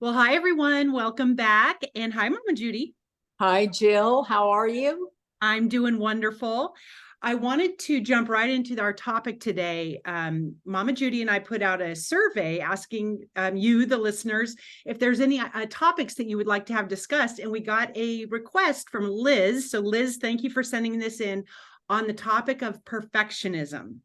Well, hi everyone. Welcome back. And hi, Mama Judy. Hi, Jill. How are you? I'm doing wonderful. I wanted to jump right into our topic today. Mama Judy and I put out a survey asking you, the listeners, if there's any topics that you would like to have discussed. And we got a request from Liz. So, Liz, thank you for sending this in on the topic of perfectionism.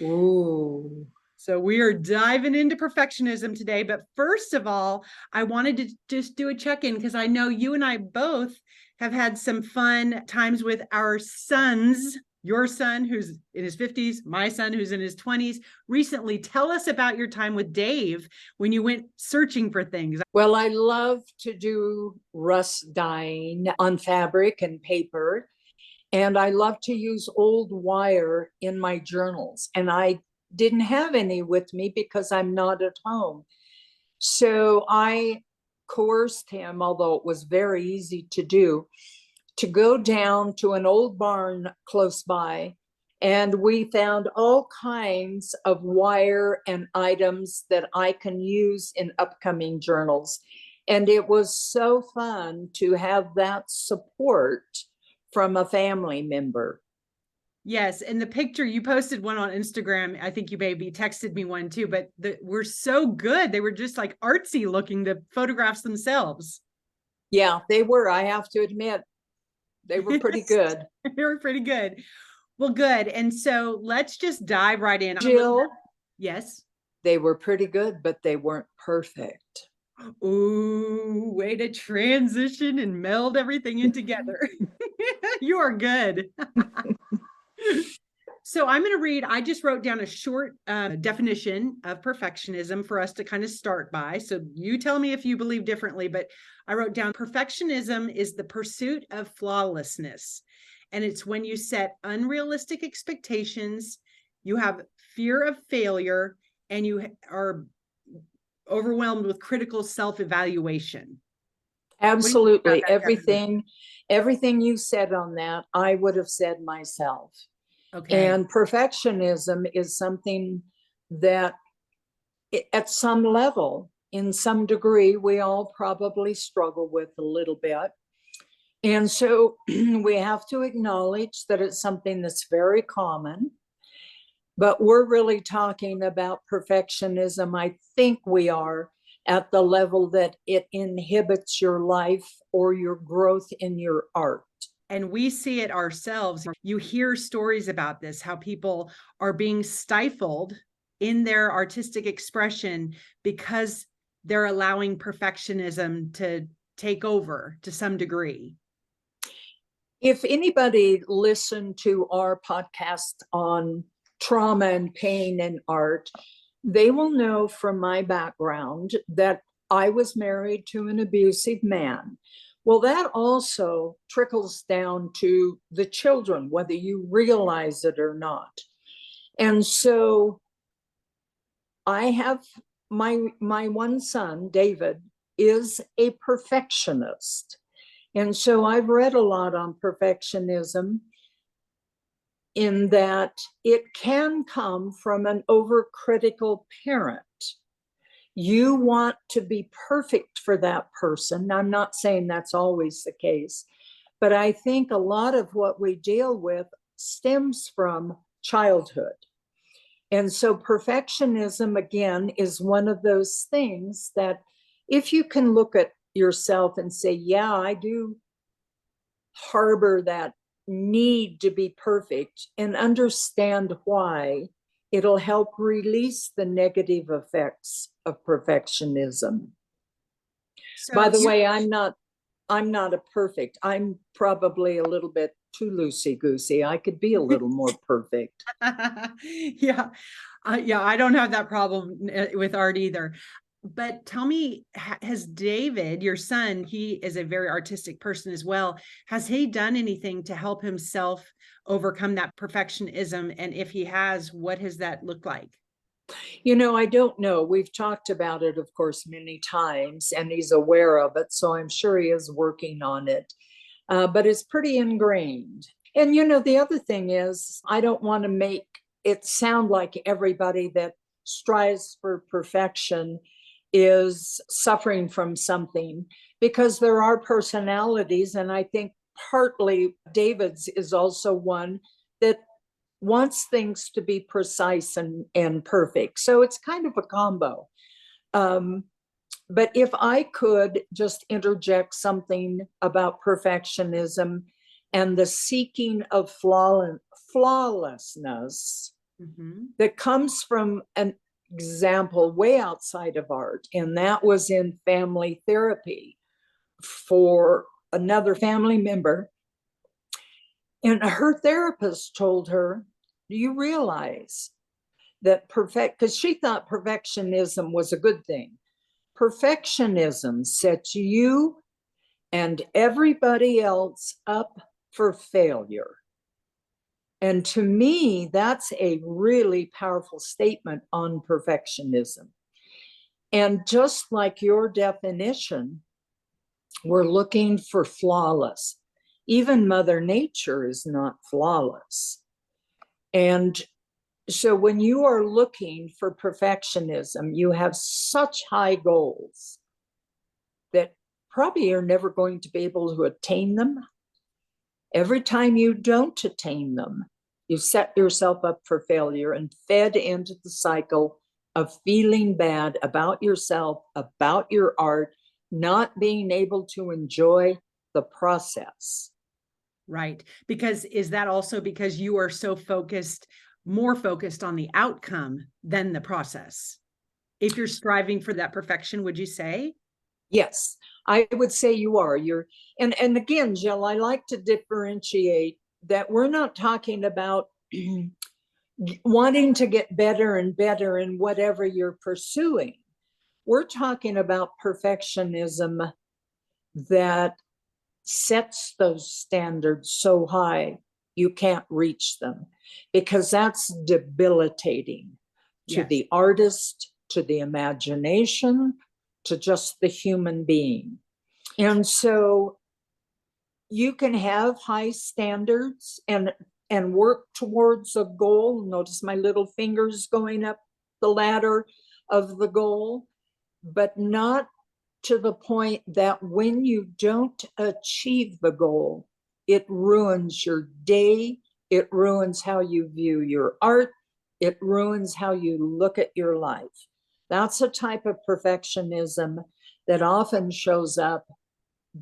Ooh. So we are diving into perfectionism today. But first of all, I wanted to just do a check-in because I know you and I both have had some fun times with our sons, your son who's in his 50s, my son who's in his 20s. Recently, tell us about your time with Dave when you went searching for things. Well, I love to do rust dyeing on fabric and paper, and I love to use old wire in my journals. And I didn't have any with me because I'm not at home. So I coerced him, although it was very easy to do, to go down to an old barn close by. And we found all kinds of wire and items that I can use in upcoming journals. And it was so fun to have that support from a family member. Yes, and the picture you posted one on Instagram. I think you maybe texted me one too, but were so good. They were just like artsy looking, the photographs themselves. Yeah, they were. I have to admit, they were pretty good. They were pretty good. Well, good. And so let's just dive right in. Jill, Yes. they were pretty good, but they weren't perfect. Ooh, way to transition and meld everything in together. You are good. So I'm going to read, I just wrote down a short definition of perfectionism for us to kind of start by. So you tell me if you believe differently, but I wrote down perfectionism is the pursuit of flawlessness. And it's when you set unrealistic expectations, you have fear of failure, and you are overwhelmed with critical self-evaluation. Absolutely. Everything you said on that, I would have said myself. Okay. And perfectionism is something that at some level, in some degree, we all probably struggle with a little bit. And so we have to acknowledge that it's something that's very common. But we're really talking about perfectionism. I think we are at the level that it inhibits your life or your growth in your art. And we see it ourselves. You hear stories about this, how people are being stifled in their artistic expression because they're allowing perfectionism to take over to some degree. If anybody listened to our podcast on trauma and pain and art, they will know from my background that I was married to an abusive man. Well, that also trickles down to the children, whether you realize it or not. And so I have my one son, David, is a perfectionist. And so I've read a lot on perfectionism in that it can come from an overcritical parent. You want to be perfect for that person. I'm not saying that's always the case, but I think a lot of what we deal with stems from childhood. And so perfectionism, again, is one of those things that if you can look at yourself and say, yeah, I do harbor that need to be perfect and understand why, it'll help release the negative effects of perfectionism. So by the way, I'm not a perfect. I'm probably a little bit too loosey-goosey. I could be a little more perfect. Yeah. Yeah, I don't have that problem with art either. But tell me, has David, your son, he is a very artistic person as well, has he done anything to help himself overcome that perfectionism? And if he has, what has that looked like? You know, I don't know. We've talked about it, of course, many times, and he's aware of it. So I'm sure he is working on it. But it's pretty ingrained. And, you know, the other thing is, I don't want to make it sound like everybody that strives for perfection is suffering from something, because there are personalities, and I think partly David's is also one that wants things to be precise and perfect. So it's kind of a combo. But if I could just interject something about perfectionism and the seeking of flawlessness that comes from an example way outside of art, and that was in family therapy for another family member. And her therapist told her, do you realize that because she thought perfectionism was a good thing. Perfectionism sets you and everybody else up for failure. And to me, that's a really powerful statement on perfectionism. And just like your definition, we're looking for flawless. Even Mother Nature is not flawless. And so when you are looking for perfectionism, you have such high goals that probably you're never going to be able to attain them. Every time you don't attain them, you set yourself up for failure and fed into the cycle of feeling bad about yourself, about your art, not being able to enjoy the process. Right. Because is that also because you are so more focused on the outcome than the process? If you're striving for that perfection, would you say? Yes, I would say you are. And again, Jill, I like to differentiate that we're not talking about wanting to get better and better in whatever you're pursuing. We're talking about perfectionism that sets those standards so high you can't reach them, because that's debilitating to the artist, to the imagination, to just the human being. And so you can have high standards and work towards a goal. Notice my little fingers going up the ladder of the goal, but not to the point that when you don't achieve the goal, it ruins your day, it ruins how you view your art, it ruins how you look at your life. That's a type of perfectionism that often shows up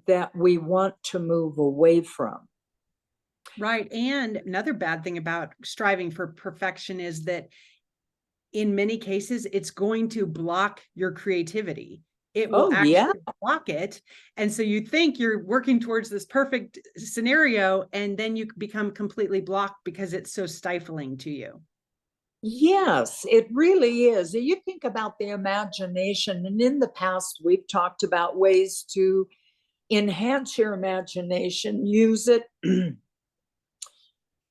that we want to move away from. Right. And another bad thing about striving for perfection is that in many cases, it's going to block your creativity. It will actually block it. And so you think you're working towards this perfect scenario, and then you become completely blocked because it's so stifling to you. Yes, it really is. You think about the imagination, and in the past, we've talked about ways to enhance your imagination, use it.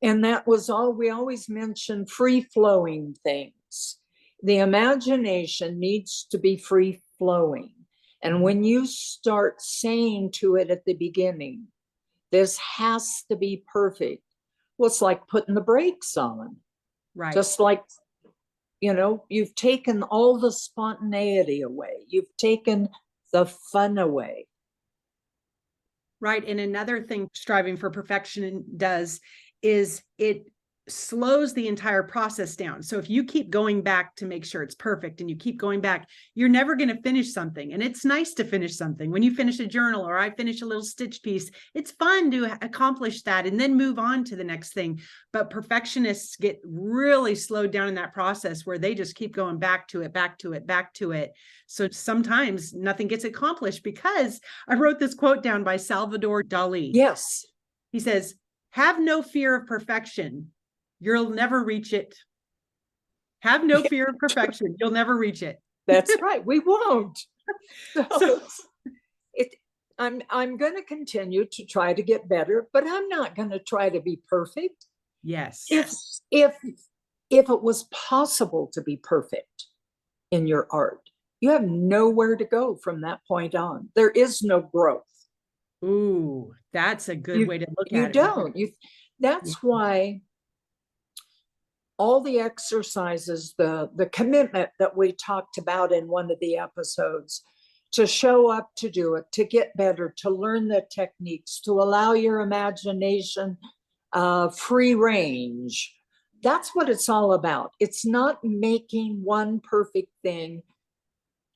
And that was all. We always mentioned free flowing things. The imagination needs to be free flowing. And when you start saying to it at the beginning, this has to be perfect, well, it's like putting the brakes on. Right. Just like, you've taken all the spontaneity away. You've taken the fun away. Right. And another thing striving for perfection does is it slows the entire process down. So if you keep going back to make sure it's perfect and you keep going back, you're never going to finish something. And it's nice to finish something. When you finish a journal or I finish a little stitch piece, it's fun to accomplish that and then move on to the next thing. But perfectionists get really slowed down in that process where they just keep going back to it, back to it, back to it. So sometimes nothing gets accomplished, because I wrote this quote down by Salvador Dali. Yes. He says, "Have no fear of perfection. You'll never reach it. Have no fear of perfection. You'll never reach it." That's right. We won't. So I'm going to continue to try to get better, but I'm not going to try to be perfect. Yes. If it was possible to be perfect in your art, you have nowhere to go from that point on. There is no growth. Ooh, that's a good way to look at it. You don't. That's why all the exercises, the commitment that we talked about in one of the episodes, to show up to do it, to get better, to learn the techniques, to allow your imagination free range. That's what it's all about. It's not making one perfect thing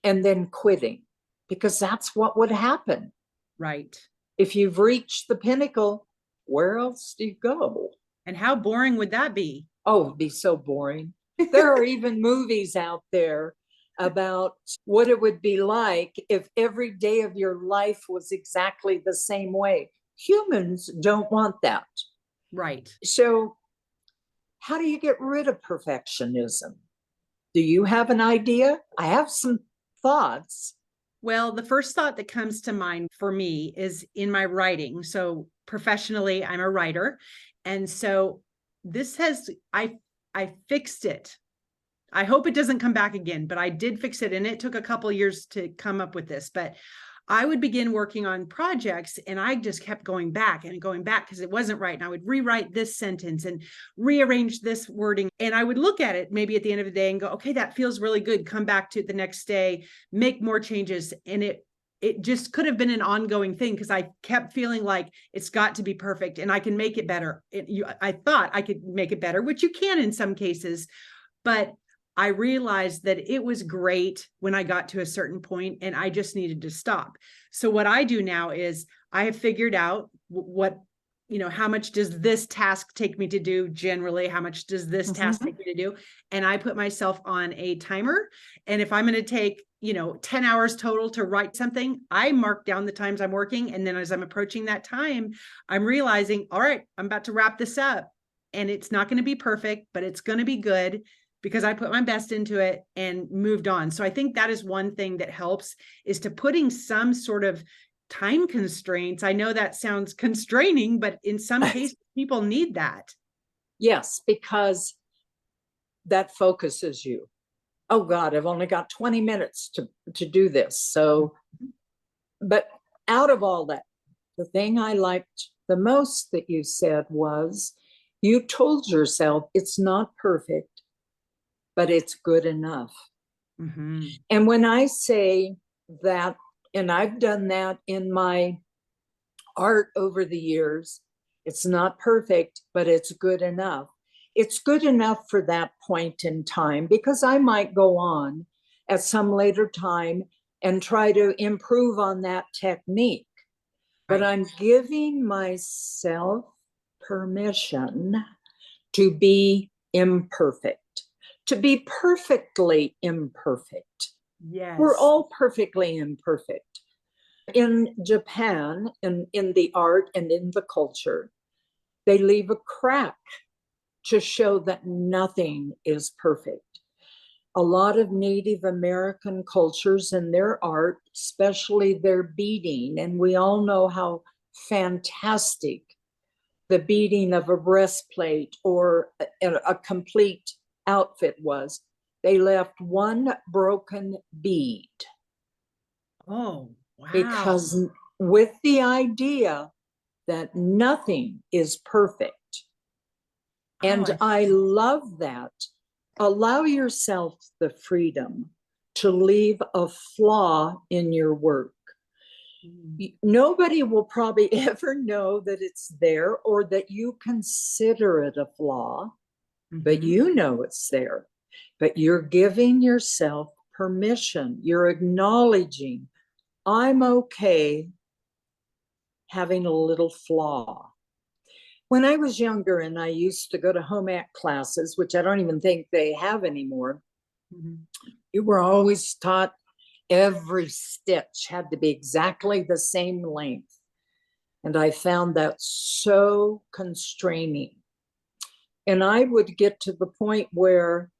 and then quitting, because that's what would happen. Right. If you've reached the pinnacle, where else do you go? And how boring would that be? Oh, it'd be so boring. There are even movies out there about what it would be like if every day of your life was exactly the same way. Humans don't want that. Right. So, how do you get rid of perfectionism? Do you have an idea? I have some thoughts. Well, the first thought that comes to mind for me is in my writing. So professionally, I'm a writer. And so this has, I fixed it. I hope it doesn't come back again, but I did fix it. And it took a couple years to come up with this, but I would begin working on projects and I just kept going back and going back because it wasn't right. And I would rewrite this sentence and rearrange this wording. And I would look at it maybe at the end of the day and go, okay, that feels really good. Come back to it the next day, make more changes. And it just could have been an ongoing thing because I kept feeling like it's got to be perfect and I can make it better. I thought I could make it better, which you can in some cases, but I realized that it was great when I got to a certain point and I just needed to stop. So what I do now is I have figured out what, how much does this task take me to do generally? How much does this task take me to do? And I put myself on a timer. And if I'm going to take, 10 hours total to write something, I mark down the times I'm working. And then as I'm approaching that time, I'm realizing, all right, I'm about to wrap this up. And it's not going to be perfect, but it's going to be good because I put my best into it and moved on. So I think that is one thing that helps, is to putting some sort of time constraints. I know that sounds constraining, but in some cases, people need that. Yes, because that focuses you. Oh God, I've only got 20 minutes to do this. So, but out of all that, the thing I liked the most that you said was, you told yourself it's not perfect, but it's good enough. Mm-hmm. And when I say that, and I've done that in my art over the years, it's not perfect, but it's good enough. It's good enough for that point in time, because I might go on at some later time and try to improve on that technique. But I'm giving myself permission to be imperfect, to be perfectly imperfect. Yes. We're all perfectly imperfect. In Japan, in the art and in the culture, they leave a crack to show that nothing is perfect. A lot of Native American cultures and their art, especially their beading, and we all know how fantastic the beading of a breastplate or a complete outfit was. They left one broken bead. Oh, wow. Because with the idea that nothing is perfect. And I love that. Allow yourself the freedom to leave a flaw in your work. Nobody will probably ever know that it's there or that you consider it a flaw, but you know it's there. But you're giving yourself permission. You're acknowledging, I'm okay having a little flaw. When I was younger and I used to go to home ec classes, which I don't even think they have anymore, you were always taught every stitch had to be exactly the same length. And I found that so constraining. And I would get to the point where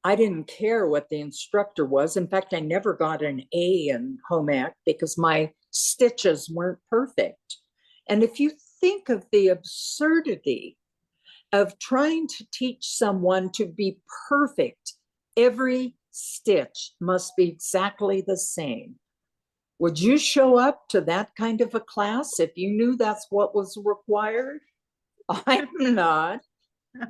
I didn't care what the instructor was. In fact, I never got an A in home ec because my stitches weren't perfect. And if you think of the absurdity of trying to teach someone to be perfect, every stitch must be exactly the same. Would you show up to that kind of a class if you knew that's what was required? I'm not.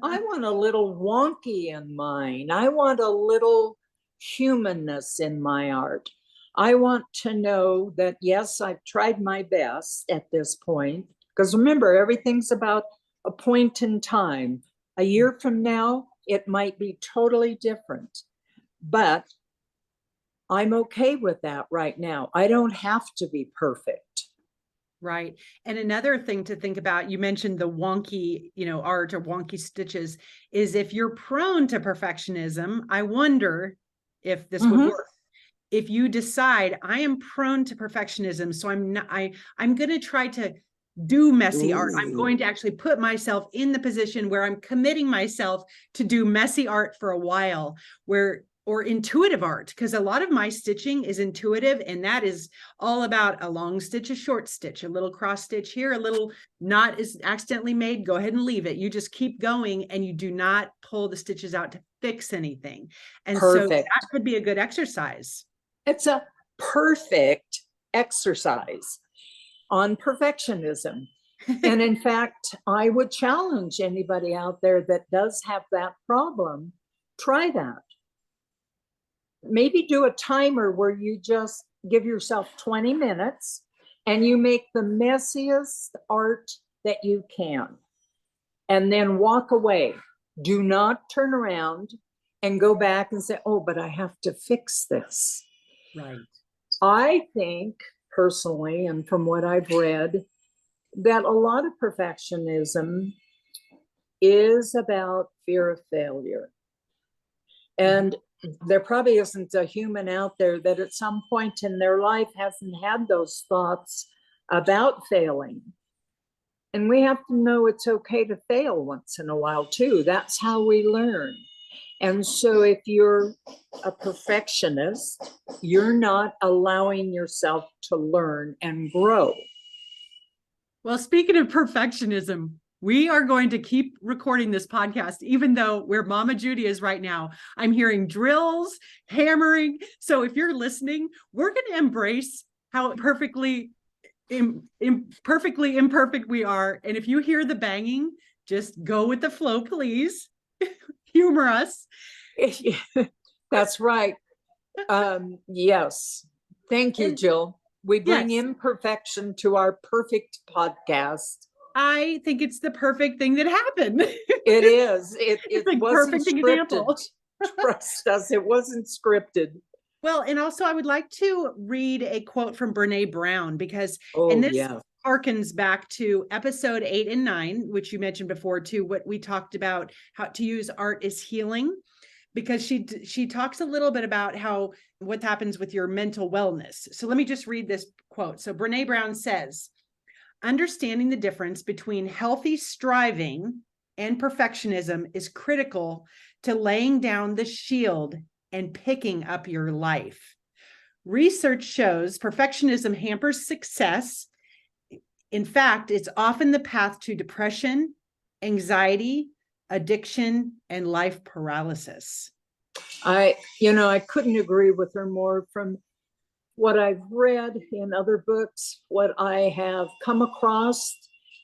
I want a little wonky in mine. I want a little humanness in my art. I want to know that, yes, I've tried my best at this point. Because remember, everything's about a point in time. A year from now, it might be totally different. But I'm okay with that right now. I don't have to be perfect. Right. And another thing to think about, you mentioned the wonky, art or wonky stitches, is if you're prone to perfectionism, I wonder if this would work. If you decide I am prone to perfectionism, so I'm going to try to do messy art. I'm going to actually put myself in the position where I'm committing myself to do messy art for a while, or intuitive art, because a lot of my stitching is intuitive, and that is all about a long stitch, a short stitch, a little cross stitch here, a little knot is accidentally made, go ahead and leave it. You just keep going, and you do not pull the stitches out to fix anything. And so that could be a good exercise. It's a perfect exercise on perfectionism. And in fact, I would challenge anybody out there that does have that problem, try that. Maybe do a timer where you just give yourself 20 minutes and you make the messiest art that you can. And then walk away. Do not turn around and go back and say, oh, but I have to fix this. Right. I think personally, and from what I've read, that a lot of perfectionism is about fear of failure. And there probably isn't a human out there that at some point in their life hasn't had those thoughts about failing. And we have to know it's okay to fail once in a while too. That's how we learn. And so if you're a perfectionist, you're not allowing yourself to learn and grow. Well, speaking of perfectionism, we are going to keep recording this podcast, even though where Mama Judy is right now, I'm hearing drills, hammering. So if you're listening, we're going to embrace how perfectly imperfect we are. And if you hear the banging, just go with the flow, please. Humor us. That's right. Yes. Thank you, Jill. We bring imperfection to our perfect podcast. I think it's the perfect thing that happened. It is. It like wasn't perfect scripted. Example. Trust us, it wasn't scripted. Well, and also I would like to read a quote from Brene Brown, because this harkens back to episode 8 and 9, which you mentioned before too, what we talked about, how to use art as healing, because she talks a little bit about what happens with your mental wellness. So let me just read this quote. So Brene Brown says, understanding the difference between healthy striving and perfectionism is critical to laying down the shield and picking up your life. Research shows perfectionism hampers success. In fact, it's often the path to depression, anxiety, addiction, and life paralysis. I couldn't agree with her more. From what I've read in other books, what I have come across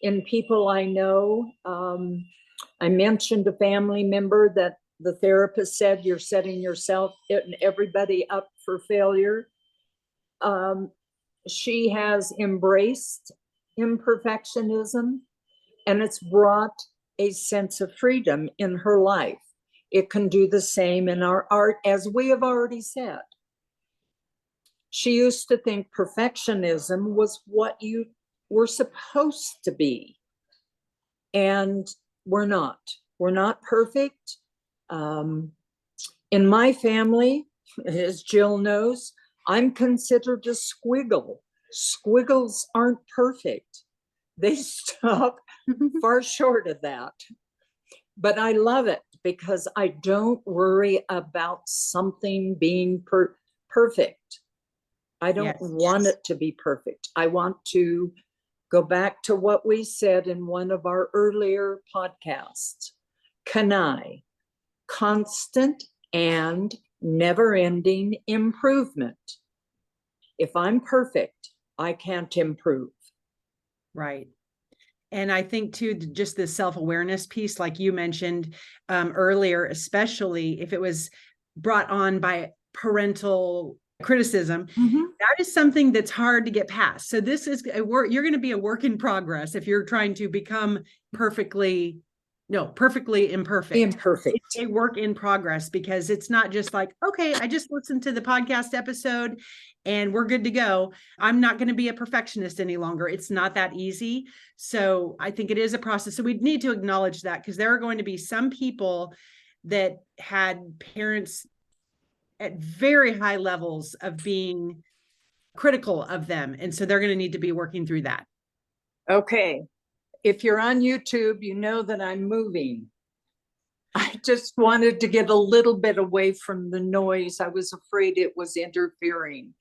in people I know. I mentioned a family member that the therapist said, you're setting yourself and everybody up for failure. She has embraced imperfectionism, and it's brought a sense of freedom in her life. It can do the same in our art, as we have already said. She used to think perfectionism was what you were supposed to be. And we're not. We're not perfect. In my family, as Jill knows, I'm considered a squiggle. Squiggles aren't perfect. They stop far short of that. But I love it because I don't worry about something being perfect. I don't want it to be perfect. I want to go back to what we said in one of our earlier podcasts. Kanai, constant and never-ending improvement. If I'm perfect, I can't improve. Right. And I think too, just the self-awareness piece, like you mentioned earlier, especially if it was brought on by parental criticism, that is something that's hard to get past. So this is a work, you're going to be a work in progress if you're trying to become perfectly imperfect. It's a work in progress, because it's not just like, okay, I just listened to the podcast episode and we're good to go. I'm not going to be a perfectionist any longer. It's not that easy. So I think it is a process. So we need to acknowledge that, because there are going to be some people that had parents at very high levels of being critical of them. And so they're going to need to be working through that. Okay. If you're on YouTube, you know that I'm moving. I just wanted to get a little bit away from the noise. I was afraid it was interfering.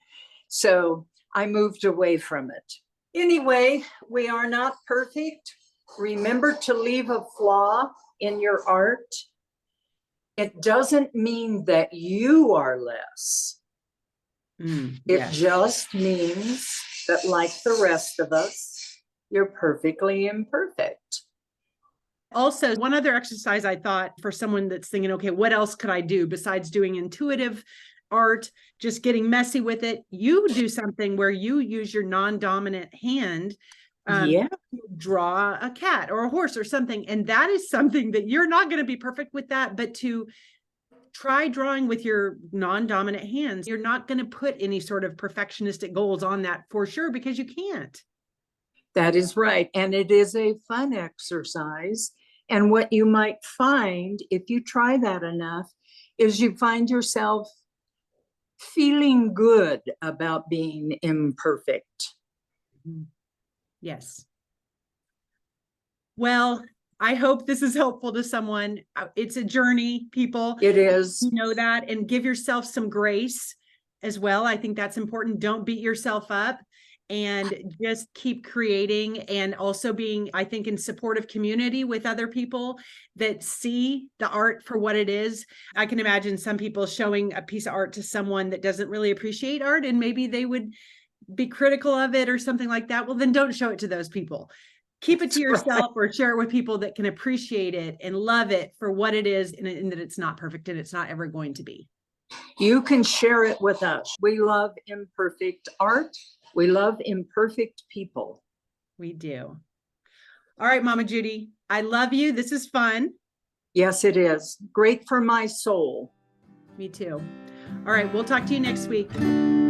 So I moved away from it. Anyway, we are not perfect. Remember to leave a flaw in your art. It doesn't mean that you are less. It just means that, like the rest of us, you're perfectly imperfect. Also, one other exercise I thought for someone that's thinking, okay, what else could I do besides doing intuitive art, just getting messy with it? You do something where you use your non-dominant hand to draw a cat or a horse or something. And that is something that you're not going to be perfect with that, but to try drawing with your non-dominant hands. You're not going to put any sort of perfectionistic goals on that for sure, because you can't. That is right. And it is a fun exercise. And what you might find if you try that enough is you find yourself feeling good about being imperfect. Yes. Well, I hope this is helpful to someone. It's a journey, people. It is. You know that, and give yourself some grace as well. I think that's important. Don't beat yourself up, and just keep creating, and also being, I think, in supportive community with other people that see the art for what it is. I can imagine some people showing a piece of art to someone that doesn't really appreciate art, and maybe they would be critical of it or something like that. Well, then don't show it to those people. Keep it to yourself, or share it with people that can appreciate it and love it for what it is, and that it's not perfect and it's not ever going to be. You can share it with us. We love imperfect art. We love imperfect people. We do. All right, Mama Judy, I love you. This is fun. Yes, it is. Great for my soul. Me too. All right, we'll talk to you next week.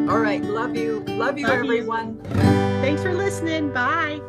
All right, love you. Love you, everyone. Thanks for listening. Bye.